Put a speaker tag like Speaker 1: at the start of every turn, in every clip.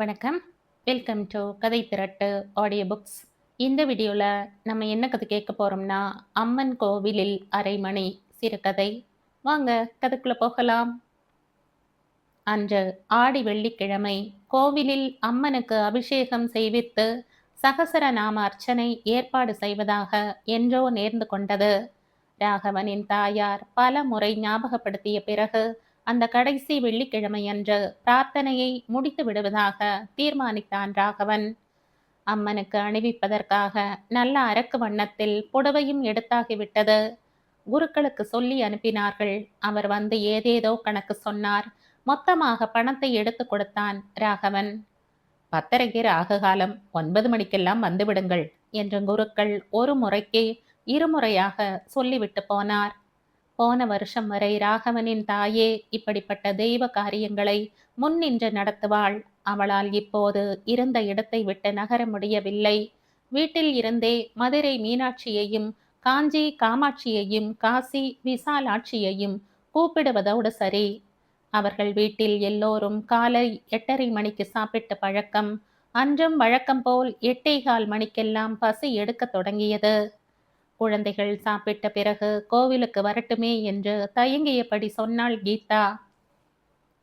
Speaker 1: வணக்கம். Welcome to கதை திரட்டு audio books. இந்த வீடியோவில் நம்ம என்ன கதை கேட்க போகிறோம்னா, அம்மன் கோவிலில் அரைமணி சிறுகதை. வாங்க கதைக்குள்ளே போகலாம். அன்று ஆடி வெள்ளிக்கிழமை கோவிலில் அம்மனுக்கு அபிஷேகம் செய்வித்து சகசரநாம அர்ச்சனை ஏற்பாடு செய்வதாக என்றோ நேர்ந்து கொண்டது. ராகவனின் தாயார் பல முறை ஞாபகப்படுத்திய பிறகு அந்த கடைசி வெள்ளிக்கிழமை அன்று பிரார்த்தனையை முடித்து விடுவதாக தீர்மானித்தான் ராகவன். அம்மனுக்கு அணிவிப்பதற்காக நல்ல அரக்கு வண்ணத்தில் புடவையும் எடுத்தாகிவிட்டது. குருக்களுக்கு சொல்லி அனுப்பினார்கள். அவர் வந்து ஏதேதோ கணக்கு சொன்னார். மொத்தமாக பணத்தை எடுத்து கொடுத்தான் ராகவன். 10:30 ராகுகாலம், 9 மணிக்கெல்லாம் வந்துவிடுங்கள் என்று குருக்கள் ஒரு முறைக்கு இருமுறையாக சொல்லிவிட்டு போனார். போன வருஷம் வரை ராகவனின் தாயே இப்படிப்பட்ட தெய்வ காரியங்களை முன்னின்று நடத்துவாள். அவளால் இப்போது இருந்த இடத்தை விட்டு நகர முடியவில்லை. வீட்டில் இருந்தே மதுரை மீனாட்சியையும் காஞ்சி காமாட்சியையும் காசி விசாலாட்சியையும் கூப்பிடுவதோடு சரி. அவர்கள் வீட்டில் எல்லோரும் காலை 8:30 மணிக்கு சாப்பிட்ட பழக்கம். அன்றும் வழக்கம் போல் 8:15 மணிக்கெல்லாம் பசி எடுக்க தொடங்கியது. குழந்தைகள் சாப்பிட்ட பிறகு கோவிலுக்கு வரட்டுமே என்று தயங்கியபடி சொன்னாள் கீதா.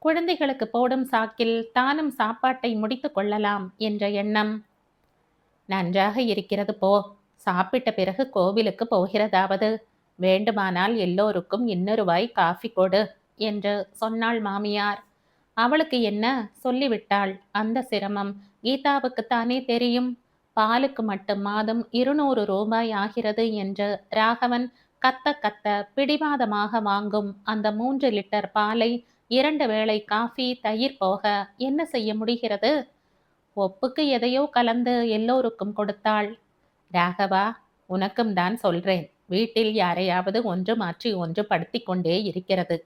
Speaker 1: குழந்தைகளுக்கு போடும் சாக்கில் தானும் சாப்பாட்டை முடித்து கொள்ளலாம் என்ற எண்ணம். நன்றாக இருக்கிறது போ, சாப்பிட்ட பிறகு கோவிலுக்கு போகிறதாவது, வேண்டுமானால் எல்லோருக்கும் இன்னொரு வாய் காஃபி கொடு என்று சொன்னாள் மாமியார். அவளுக்கு என்ன, சொல்லிவிட்டாள். அந்த சிரமம் கீதாவுக்குத்தானே தெரியும். பாலுக்கு மட்டும் மாதம் 200 ரூபாய் ஆகிறது என்று ராகவன் கத்த கத்த பிடிவாதமாக வாங்கும் அந்த 3 லிட்டர் பாலை 2 வேளை காஃபி தயிர் போக என்ன செய்ய முடிகிறது? ஒப்புக்கு எதையோ கலந்து எல்லோருக்கும் கொடுத்தாள். ராகவா, உனக்கும் தான் சொல்றேன், வீட்டில் யாரையாவது ஒன்று மாற்றி ஒன்று படுத்தி கொண்டே இருக்கிறது.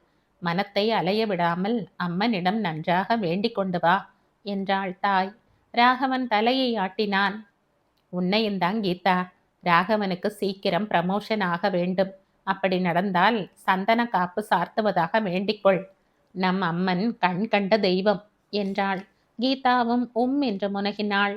Speaker 1: மனத்தை அலைய விடாமல் அம்மனிடம் நன்றாக வேண்டிக் கொண்டு வா என்றாள் தாய். ராகவன் தலையை ஆட்டினான். உன்னையும்தான் கீதா, ராகவனுக்கு சீக்கிரம் ப்ரமோஷன் ஆக வேண்டும். அப்படி நடந்தால் சந்தன காப்பு சார்த்துவதாக வேண்டிக்கொள். நம் அம்மன் கண் கண்ட தெய்வம் என்றாள். கீதாவும் என்று முனகினாள்.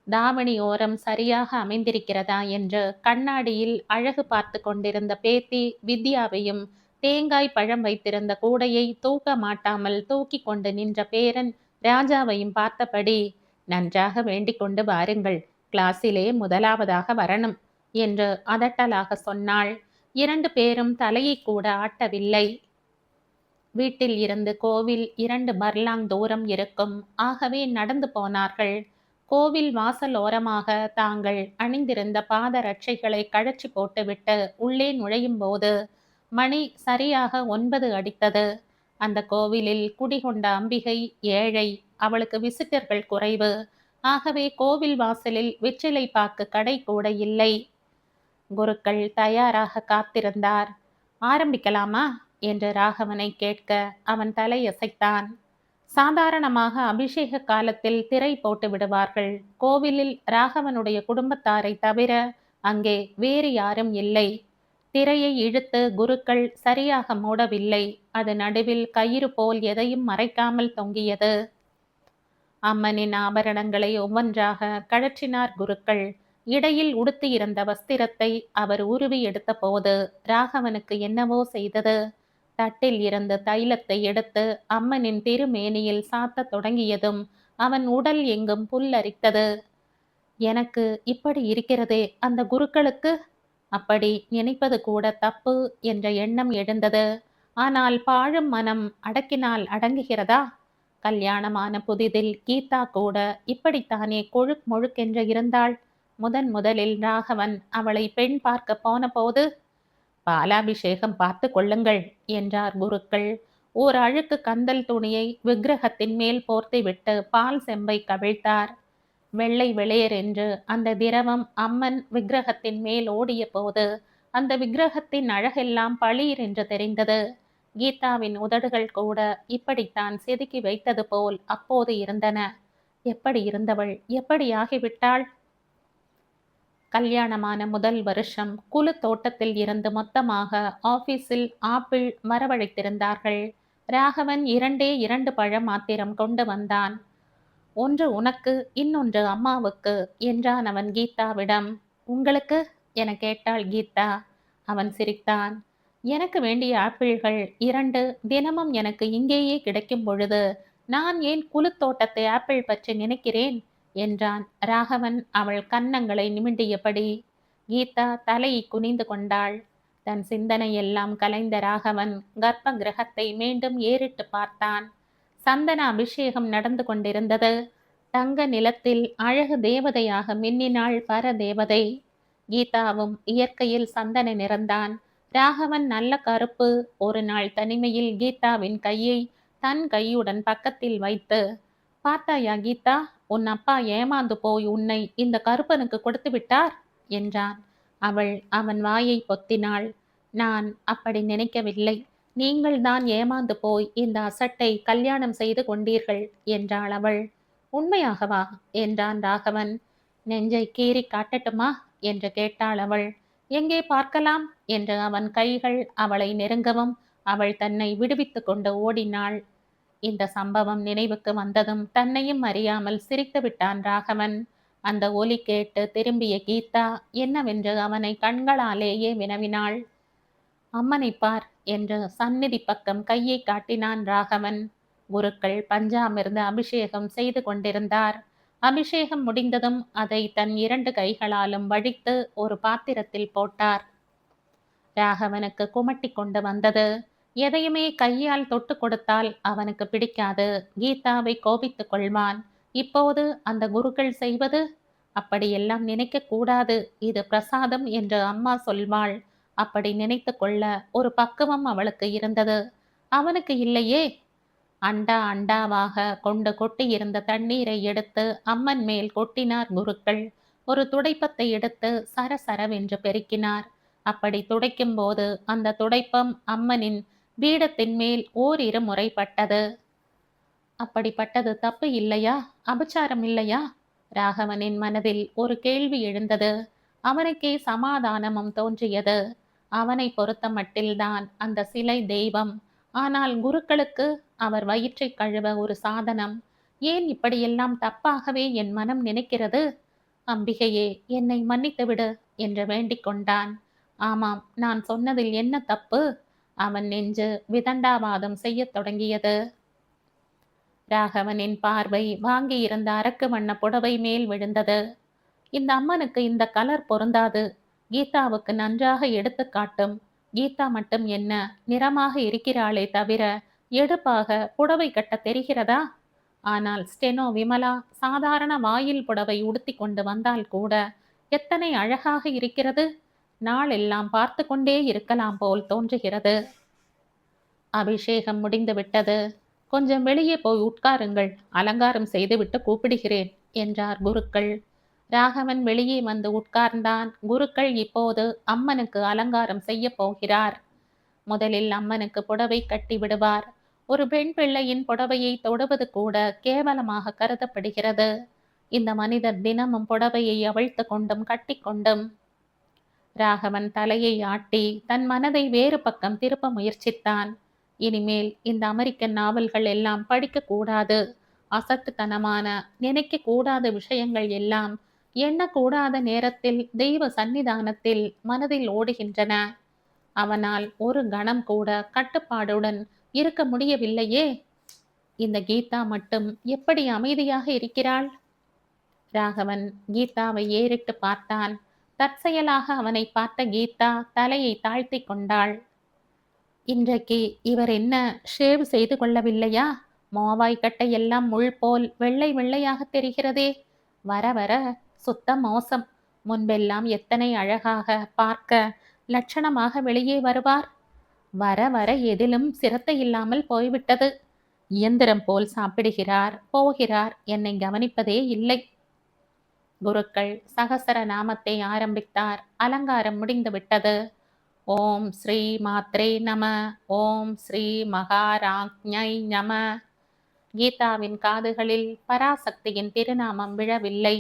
Speaker 1: தாவணி ஓரம் சரியாக அமைந்திருக்கிறதா என்று கண்ணாடியில் அழகு பார்த்து கொண்டிருந்த பேத்தி வித்யாவையும் தேங்காய் பழம் வைத்திருந்த கூடையை தூக்க மாட்டாமல் தூக்கி கொண்டு நின்ற பேரன் ராஜாவையும் பார்த்தபடி, நன்றாக வேண்டிக் கொண்டு வாருங்கள், கிளாஸிலே முதலாவதாக வரணும் என்று அதட்டலாக சொன்னாள். 2 பேரும் தலையை கூட ஆட்டவில்லை. வீட்டில் இருந்து கோவில் 2 பர்லாங் தூரம் இருக்கும். ஆகவே நடந்து போனார்கள். கோவில் வாசல் ஓரமாக தாங்கள் அணிந்திருந்த பாதரட்சைகளை கழற்றி போட்டுவிட்டு உள்ளே நுழையும் போது மணி சரியாக 9 அடித்தது. அந்த கோவிலில் குடிகொண்ட அம்பிகை ஏழை. அவளுக்கு விசிட்டர்கள் குறைவு. ஆகவே கோவில் வாசலில் வெற்றிலை பாக்கு கடை கூட இல்லை. குருக்கள் தயாராக காத்திருந்தார். ஆரம்பிக்கலாமா என்று ராகவனை கேட்க அவன் தலையசைத்தான். சாதாரணமாக அபிஷேக காலத்தில் திரை போட்டு விடுவார்கள். கோவிலில் ராகவனுடைய குடும்பத்தாரை தவிர அங்கே வேறு யாரும் இல்லை. திரையை இழுத்து குருக்கள் சரியாக மூடவில்லை. அது நடுவில் கயிறு போல் எதையும் மறைக்காமல் தொங்கியது. அம்மனின் ஆபரணங்களை ஒவ்வொன்றாக கழற்றினார் குருக்கள். இடையில் உடுத்தியிருந்த வஸ்திரத்தை அவர் உருவி எடுத்த போது ராகவனுக்கு என்னவோ செய்தது. தட்டில் இருந்து தைலத்தை எடுத்து அம்மனின் திருமேனியில் சாத்த தொடங்கியதும் அவன் உடல் எங்கும் புல்லரித்தது. எனக்கு இப்படி இருக்கிறதே, அந்த குருக்களுக்கு அப்படி நினைப்பது கூட தப்பு என்ற எண்ணம் எழுந்தது. ஆனால் பாழும் மனம் அடக்கினால் அடங்குகிறதா? கல்யாணமான புதிதில் கீதா கூட இப்படித்தானே கொழுக் முழுக்கென்று இருந்தாள். முதலில் ராகவன் அவளை பெண் பார்க்க போன போது, பாலாபிஷேகம் பார்த்து கொள்ளுங்கள் என்றார் குருக்கள். ஓர் அழுக்கு கந்தல் துணியை விக்கிரகத்தின் மேல் போர்த்திவிட்டு பால் செம்பை கவிழ்த்தார். வெள்ளை வெளியர் என்று அந்த திரவம் அம்மன் விக்கிரகத்தின் மேல் ஓடிய போது அந்த விக்கிரகத்தின் அழகெல்லாம் பளீர் என்று தெரிந்தது. கீதாவின் உதடுகள் கூட இப்படித்தான் செதுக்கி வைத்தது போல் அப்போது இருந்தன. எப்படி இருந்தவள் எப்படி ஆகிவிட்டாள்? கல்யாணமான முதல் வருஷம் குழு தோட்டத்தில் இருந்து மொத்தமாக ஆபீஸில் ஆப்பிள் வரவழைத்திருந்தார்கள். ராகவன் 2 பழம் மாத்திரம் கொண்டு வந்தான். ஒன்று உனக்கு, இன்னொன்று அம்மாவுக்கு என்றான் அவன் கீதாவிடம். உங்களுக்கு என கேட்டாள் கீதா. அவன் சிரித்தான். எனக்கு வேண்டிய ஆப்பிள்கள் 2 தினமும் எனக்கு இங்கேயே கிடைக்கும் பொழுது நான் ஏன் குளுத்தோட்டத்து ஆப்பிள் பற்றி நினைக்கிறேன் என்றான் ராகவன் அவள் கன்னங்களை நிமிண்டியபடி. கீதா தலையை குனிந்து கொண்டாள். தன் சிந்தனையெல்லாம் கலைந்த ராகவன் கர்ப்ப கிரகத்தை மீண்டும் ஏறிட்டு பார்த்தான். சந்தன அபிஷேகம் நடந்து கொண்டிருந்தது. தங்க நிலத்தில் அழகு தேவதையாக மின்னினாள் பரதேவதை. கீதாவும் இயற்கையில் சந்தன நிறந்தான். ராகவன் நல்ல கருப்பு. ஒரு நாள் தனிமையில் கீதாவின் கையை தன் கையுடன் பக்கத்தில் வைத்து, பார்த்தாயா கீதா, உன் அப்பா ஏமாந்து போய் உன்னை இந்த கருப்பனுக்கு கொடுத்து விட்டார் என்றான். அவள் அவன் வாயை பொத்தினாள். நான் அப்படி நினைக்கவில்லை. நீங்கள்தான் ஏமாந்து போய் இந்த அசட்டை கல்யாணம் செய்து கொண்டீர்கள் என்றாள் அவள். உண்மையாகவா என்றான் ராகவன். நெஞ்சை கீறி காட்டட்டுமா என்று கேட்டாள் அவள். எங்கே பார்க்கலாம் என்று அவன் கைகள் அவளை நெருங்கவும் அவள் தன்னை விடுவித்து கொண்டு ஓடினாள். இந்த சம்பவம் நினைவுக்கு வந்ததும் தன்னையும் அறியாமல் சிரித்து விட்டான் ராகவன். அந்த ஒலி கேட்டு திரும்பிய கீதா என்னவென்று அவனை கண்களாலேயே வினவினாள். அம்மனை பார் என்று சந்நிதி பக்கம் கையை காட்டினான் ராகவன். குருக்கள் பஞ்சாமிர்த அபிஷேகம் செய்து கொண்டிருந்தார். அபிஷேகம் முடிந்ததும் அதை தன் 2 கைகளாலும் வடித்து ஒரு பாத்திரத்தில் போட்டார். ராகவனுக்கு குமட்டி கொண்டு வந்தது. எதையுமே கையால் தொட்டு கொடுத்தால் அவனுக்கு பிடிக்காது. கீதாவை கோபித்துக் கொள்வான். இப்போது அந்த குருக்கள் செய்வது அப்படியெல்லாம் நினைக்க கூடாது. இது பிரசாதம் என்று அம்மா சொல்வாள். அப்படி நினைத்து கொள்ள ஒரு பக்குவம் அவளுக்கு இருந்தது. அவனுக்கு இல்லையே. அண்டா அண்டாவாக கொண்டு கொட்டியிருந்த தண்ணீரை எடுத்து அம்மன் மேல் கொட்டினார் குருக்கள். ஒரு துடைப்பத்தை எடுத்து சரசரவென்று பெருக்கினார். அப்படி துடைக்கும் போது அந்த துடைப்பம் அம்மனின் பீடத்தின் மேல் ஓரிரு முறை பட்டது. அப்படிப்பட்டது தப்பு இல்லையா, அபச்சாரம் இல்லையா? ராகவனின் மனதில் ஒரு கேள்வி எழுந்தது. அவனுக்கே சமாதானமும் தோன்றியது. அவனை பொறுத்த மட்டில்தான் அந்த சிலை தெய்வம். ஆனால் குருக்களுக்கு அவர் வயிற்றை கழுவ ஒரு சாதனம். ஏன் இப்படியெல்லாம் தப்பாகவே என் மனம் நினைக்கிறது? அம்பிகையே, என்னை மன்னித்துவிடு என்று வேண்டிக் கொண்டான். ஆமாம், நான் சொன்னதில் என்ன தப்பு? அவன் நெஞ்சு விதண்டாவாதம் செய்யத் தொடங்கியது. ராகவனின் பார்வை வாங்கியிருந்த அரக்கு வண்ண புடவை மேல் விழுந்தது. இந்த அம்மனுக்கு இந்த கலர் பொருந்தாது. கீதாவுக்கு நன்றாக எடுத்து காட்டும். கீதா மட்டும் என்ன நிறமாக இருக்கிறாளே தவிர எடுப்பாக புடவை கட்ட தெரிகிறதா? ஆனால் ஸ்டெனோ விமலா சாதாரண வாயில் புடவை உடுத்தி கொண்டு வந்தால் கூட எத்தனை அழகாக இருக்கிறது. நாளெல்லாம் பார்த்து கொண்டே இருக்கலாம் போல் தோன்றுகிறது. அபிஷேகம் முடிந்து விட்டது. கொஞ்சம் வெளியே போய் உட்காருங்கள், அலங்காரம் செய்துவிட்டு கூப்பிடுகிறேன் என்றார் குருக்கள். ராகவன் வெளியே வந்து உட்கார்ந்தான். குருக்கள் இப்போது அம்மனுக்கு அலங்காரம் செய்ய போகிறார். முதலில் அம்மனுக்கு புடவை கட்டி விடுவார். ஒரு பெண் பிள்ளையின் புடவையை தொடுவது கூட கேவலமாக கருதப்படுகிறது. இந்த மனிதர் தினமும் புடவையை அவிழ்த்து கொண்டும் கட்டி கொண்டும். ராகவன் தலையை ஆட்டி தன் மனதை வேறு பக்கம் திருப்ப முயற்சித்தான். இனிமேல் இந்த அமெரிக்கன் நாவல்கள் எல்லாம் படிக்கக்கூடாது. அசட்டுத்தனமான நினைக்க கூடாத விஷயங்கள் எல்லாம் எண்ணக்கூடாத நேரத்தில் தெய்வ சந்நிதானத்தில் மனதில் ஓடுகின்றன. அவனால் ஒரு கணம் கூட கட்டுப்பாடுடன் இருக்க முடியவில்லையே. இந்த கீதா மட்டும் எப்படி அமைதியாக இருக்கிறாள்? ராகவன் கீதாவை ஏறிட்டு பார்த்தான். தற்செயலாக அவனை பார்த்த கீதா தலையை தாழ்த்தி கொண்டாள். இன்றைக்கு இவர் என்ன ஷேவ் செய்து கொள்ளவில்லையா? மோவாய் கட்டை எல்லாம் முள் போல் வெள்ளை வெள்ளையாக தெரிகிறதே. வர வர சுத்த மோசம். முன்பெல்லாம் எத்தனை அழகாக பார்க்க லட்சணமாக வெளியே வருவார். வர வர எதிலும் சிரத்தை இல்லாமல் போய்விட்டது. இயந்திரம் போல் சாப்பிடுகிறார், போகிறார், என்னை கவனிப்பதே இல்லை. குருக்கள் சகசர நாமத்தை ஆரம்பித்தார். அலங்காரம் முடிந்து விட்டது. ஓம் ஸ்ரீ மாத்ரே நம. ஓம் ஸ்ரீ மகாராஜ்ஞை நம. கீதாவின் காதுகளில் பராசக்தியின் திருநாமம் விழவில்லை.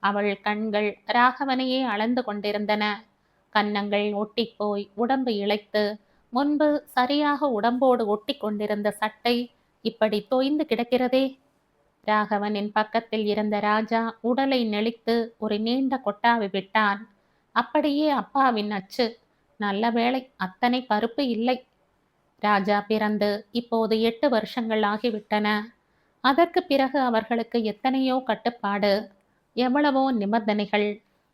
Speaker 1: அவள் கண்கள் ராகவனையே அளந்து கொண்டிருந்தன. கன்னங்கள் ஒட்டிப்போய் உடம்பு இளைத்து, முன்பு சரியாக உடம்போடு ஒட்டி கொண்டிருந்த சட்டை இப்படி தோய்ந்து கிடக்கிறதே. ராகவனின் பக்கத்தில் இருந்த ராஜா உடலை நெளித்து ஒரு நீண்ட கொட்டாவி விட்டான். அப்படியே அப்பாவின் அச்சு. நல்ல வேளை அத்தனை பருப்பு இல்லை. ராஜா பிறந்து இப்போது 8 வருஷங்கள் ஆகிவிட்டன. அதற்கு பிறகு அவர்களுக்கு எத்தனையோ கட்டுப்பாடு, எவ்வளவோ நிபந்தனைகள்.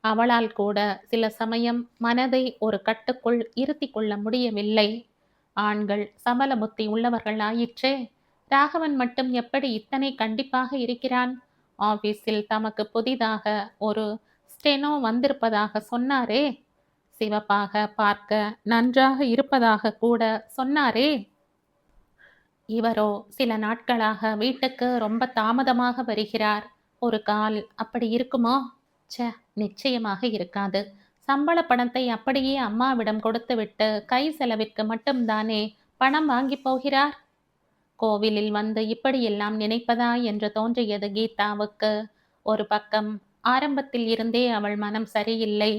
Speaker 1: அவளால் கூட சில சமயம் மனதை ஒரு கட்டுக்குள் இருத்தி கொள்ள முடியவில்லை. ஆண்கள் சபல புத்தி உள்ளவர்கள் ஆயிற்றே. ராகவன் மட்டும் எப்படி இத்தனை கண்டிப்பாக இருக்கிறான்? ஆபீஸில் தமக்கு புதிதாக ஒரு ஸ்டெனோ வந்திருப்பதாக சொன்னாரே. சிவப்பாக பார்க்க நன்றாக இருப்பதாக கூட சொன்னாரே. இவரோ சில நாட்களாக வீட்டுக்கு ரொம்ப தாமதமாக வருகிறார். ஒரு கால் அப்படி இருக்குமோ? ச்சே, நிச்சயமாக இருக்காது. சம்பள பணத்தை அப்படியே அம்மாவிடம் கொடுத்துவிட்டு கை செலவிற்கு மட்டும்தானே பணம் வாங்கி போகிறார். கோவிலில் வந்து இப்படியெல்லாம் நினைப்பதா என்று தோன்றியது கீதாவுக்கு. ஒரு பக்கம் ஆரம்பத்தில் இருந்தே அவள் மனம் சரியில்லை.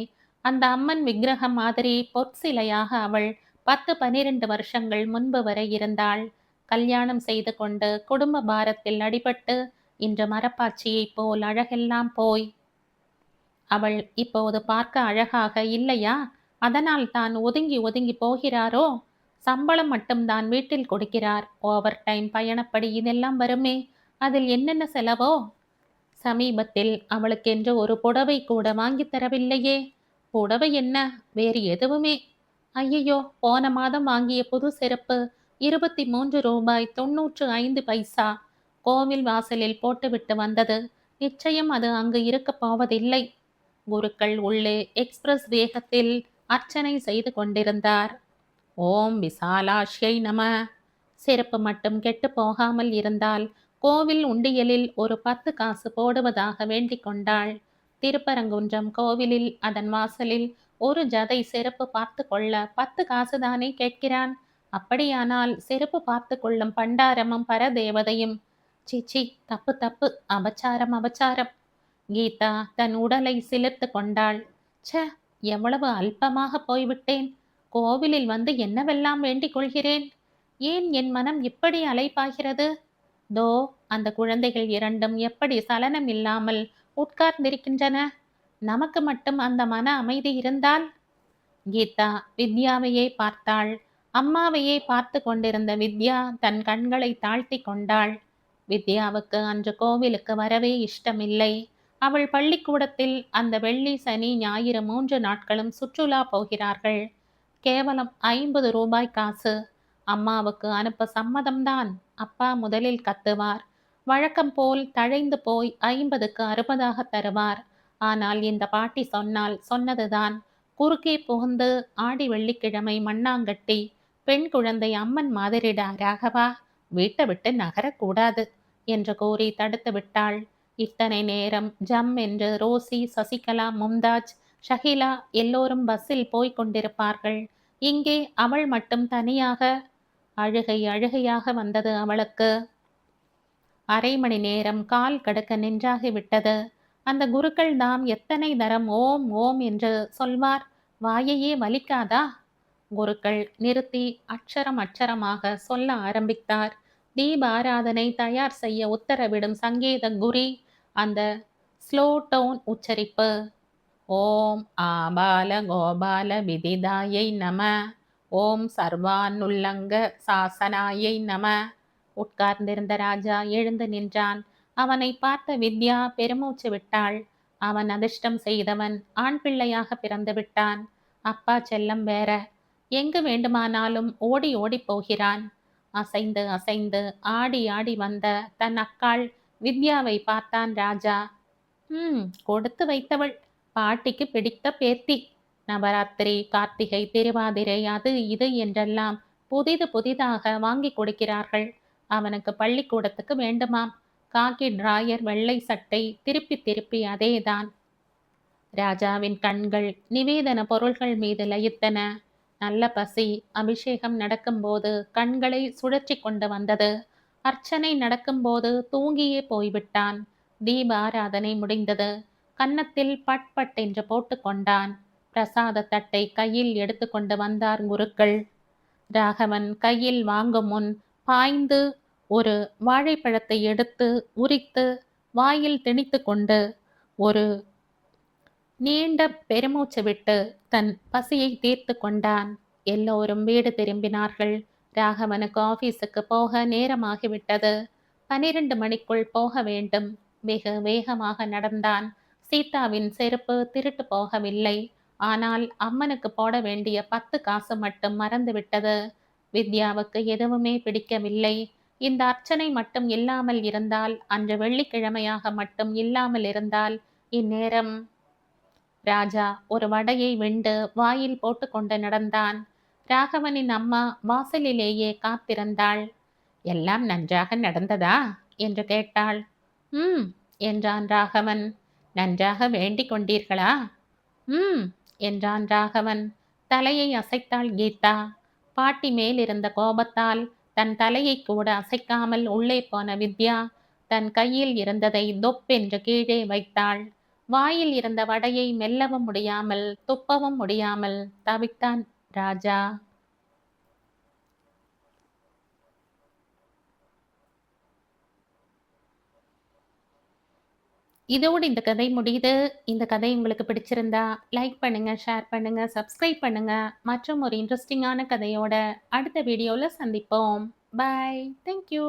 Speaker 1: அந்த அம்மன் விக்கிரகம் மாதிரி பொற்சிலையாக அவள் 10-12 வருஷங்கள் முன்பு வரை இருந்தாள். கல்யாணம் செய்து கொண்டு குடும்ப பாரத்தில் அடிபட்டு இன்று மரப்பாச்சியைப் போல் அழகெல்லாம் போய் அவள் இப்போது பார்க்க அழகாக இல்லையா? அதனால் தான் ஒதுங்கி ஒதுங்கி போகிறாரோ? சம்பளம் மட்டும்தான் வீட்டில் கொடுக்கிறார். ஓவர் டைம், பயணப்படி இதெல்லாம் வருமே, அதில் என்னென்ன செலவோ? சமீபத்தில் அவளுக்கென்று ஒரு புடவை கூட வாங்கி தரவில்லையே. புடவை என்ன, வேறு எதுவுமே. ஐயையோ, போன மாதம் வாங்கிய புது செருப்பு 23 ரூபாய் 95 பைசா. கோவில் வாசலில் போட்டுவிட்டு வந்தது. நிச்சயம் அது அங்கு இருக்கப் போவதில்லை. குருக்கள் உள்ளே எக்ஸ்பிரஸ் வேகத்தில் அர்ச்சனை செய்து கொண்டிருந்தார். ஓம் விசாலாஷ்யை நம. செருப்பு மட்டும் கெட்டு போகாமல் இருந்தால் கோவில் உண்டியலில் ஒரு 10 காசு போடுவதாக வேண்டிக் கொண்டாள். திருப்பரங்குன்றம் கோவிலில் அதன் வாசலில் ஒரு ஜதை செருப்பு பார்த்து கொள்ள 10 காசுதானே கேட்கிறான். அப்படியானால் செருப்பு பார்த்து கொள்ளும் பண்டாரமும் பரதேவதையும். சீச்சி, தப்பு தப்பு, அபச்சாரம் அபச்சாரம். கீதா தன் உடலை சிலிர்த்து கொண்டாள். ச்ச, எவ்வளவு அல்பமாக போய்விட்டேன். கோவிலில் வந்து என்னவெல்லாம் வேண்டிக் கொள்கிறேன். ஏன் என் மனம் இப்படி அலைப்பாகிறது? தோ அந்த குழந்தைகள் இரண்டும் எப்படி சலனம் இல்லாமல் உட்கார்ந்திருக்கின்றன. நமக்கு மட்டும் அந்த மன அமைதி இருந்தால். கீதா வித்யாவையே பார்த்தாள். அம்மாவையே பார்த்து கொண்டிருந்த வித்யா தன் கண்களை தாழ்த்தி கொண்டாள். வித்யாவுக்கு அன்று கோவிலுக்கு வரவே இஷ்டமில்லை. அவள் பள்ளிக்கூடத்தில் அந்த வெள்ளி சனி ஞாயிறு 3 நாட்களும் சுற்றுலா போகிறார்கள். கேவலம் 50 ரூபாய் காசு. அம்மாவுக்கு அனுப்ப சம்மதம்தான். அப்பா முதலில் கத்துவார். வழக்கம் போல் தழைந்து போய் 50க்கு 60ஆக தருவார். ஆனால் இந்த பாட்டி சொன்னால் சொன்னதுதான். குறுக்கே புகுந்து ஆடி வெள்ளிக்கிழமை மண்ணாங்கட்டி பெண் குழந்தை அம்மன் மாதிரிடா ராகவா, வீட்டை விட்டு நகரக்கூடாது என்று கூறி தடுத்து விட்டாள். இத்தனை நேரம் ஜம் என்று ரோசி, சசிகலா, மும்தாஜ், ஷஹிலா எல்லோரும் பஸ்ஸில் போய்க் கொண்டிருப்பார்கள். இங்கே அவள் மட்டும் தனியாக. அழுகை அழுகையாக வந்தது அவளுக்கு. அரை மணி நேரம் கால் கடுக்க நின்றாகிவிட்டது. அந்த குருக்கள் தாம் எத்தனை தரம் ஓம் ஓம் என்று சொல்வார். வாயையே வலிக்காதா? குருக்கள் நிறுத்தி அட்சரம் அட்சரமாக சொல்ல ஆரம்பித்தார். தீபாராதனை தயார் செய்ய உத்தரவிடும் சங்கீத குறி அந்த ஸ்லோ டோன் உச்சரிப்பு. ஓம் ஆபால கோபால விதிதாயை நம. ஓம் சர்வானுல்லங்க சாசனாயை நம. உட்கார்ந்திருந்த ராஜா எழுந்து நின்றான். அவனை பார்த்த வித்யா பெருமூச்சு விட்டாள். அவன் அதிர்ஷ்டம் செய்தவன், ஆண் பிள்ளையாக பிறந்து விட்டான். அப்பா செல்லம் வேற. எங்கு வேண்டுமானாலும் ஓடி ஓடி போகிறான். அசைந்து அசைந்து ஆடி ஆடி வந்த தன் அக்காள் வித்யாவை பார்த்தான் ராஜா. கொடுத்து வைத்தவள். பாட்டிக்கு பிடித்த பேத்தி. நவராத்திரி, கார்த்திகை, திருவாதிரை, அது இது என்றெல்லாம் புதிது புதிதாக வாங்கி கொடுக்கிறார்கள். அவனுக்கு பள்ளிக்கூடத்துக்கு வேண்டுமாம். காக்கி டிராயர், வெள்ளை சட்டை, திருப்பி திருப்பி அதேதான். ராஜாவின் கண்கள் நிவேதன பொருள்கள் மீது லயித்தன. நல்ல பசி. அபிஷேகம் நடக்கும்போது கண்களை சுழற்றி கொண்டு வந்தது. அர்ச்சனை நடக்கும்போது தூங்கியே போய்விட்டான். தீபாராதனை முடிந்தது. கன்னத்தில் பட் பட் என்று போட்டு கொண்டான். பிரசாத தட்டை கையில் எடுத்து கொண்டு வந்தார் குருக்கள். ராகவன் கையில் வாங்கும் முன் பாய்ந்து ஒரு வாழைப்பழத்தை எடுத்து உரித்து வாயில் திணித்துக் கொண்டு ஒரு நீண்ட பெருமூச்சு விட்டு தன் பசியை தீர்த்து கொண்டான். எல்லோரும் வீடு திரும்பினார்கள். ராகவனுக்கு ஆபீஸுக்கு போக நேரமாகிவிட்டது. 12 மணிக்குள் போக வேண்டும். வெகு வேகமாக நடந்தான். சீதாவின் செருப்பு திருட்டு போகவில்லை. ஆனால் அம்மனுக்கு போட வேண்டிய 10 காசு மட்டும் மறந்துவிட்டது. வித்யாவுக்கு எதுவுமே பிடிக்கவில்லை. இந்த அர்ச்சனை மட்டும் இல்லாமல் இருந்தால், அன்று வெள்ளிக்கிழமையாக மட்டும் இல்லாமல் இருந்தால், இந்நேரம் ராஜா ஒரு வடையை வெண்டு வாயில் போட்டுக்கொண்டு நடந்தான். ராகவனின் அம்மா வாசலிலேயே காத்திருந்தாள். எல்லாம் நன்றாக நடந்ததா என்று கேட்டாள். ம் என்றான் ராகவன். நன்றாக வேண்டிக் கொண்டீர்களா? ம் என்றான் ராகவன். தலையை அசைத்தாள் கீதா. பாட்டி மேலிருந்த கோபத்தால் தன் தலையை கூட அசைக்காமல் உள்ளே போன வித்யா தன் கையில் இருந்ததை தொப்பென்று கீழே வைத்தாள். வாயில் இருந்த வடையை மெல்லவும் முடியாமல் துப்பவும் முடியாமல் தவித்தான் ராஜா. இதோடு இந்த கதை முடியுது. இந்த கதை உங்களுக்கு பிடிச்சிருந்தா லைக் பண்ணுங்க, ஷேர் பண்ணுங்க, சப்ஸ்கிரைப் பண்ணுங்க. மற்றும் ஒரு இன்ட்ரெஸ்டிங்கான கதையோட அடுத்த வீடியோவில் சந்திப்போம். பாய். தேங்க்யூ.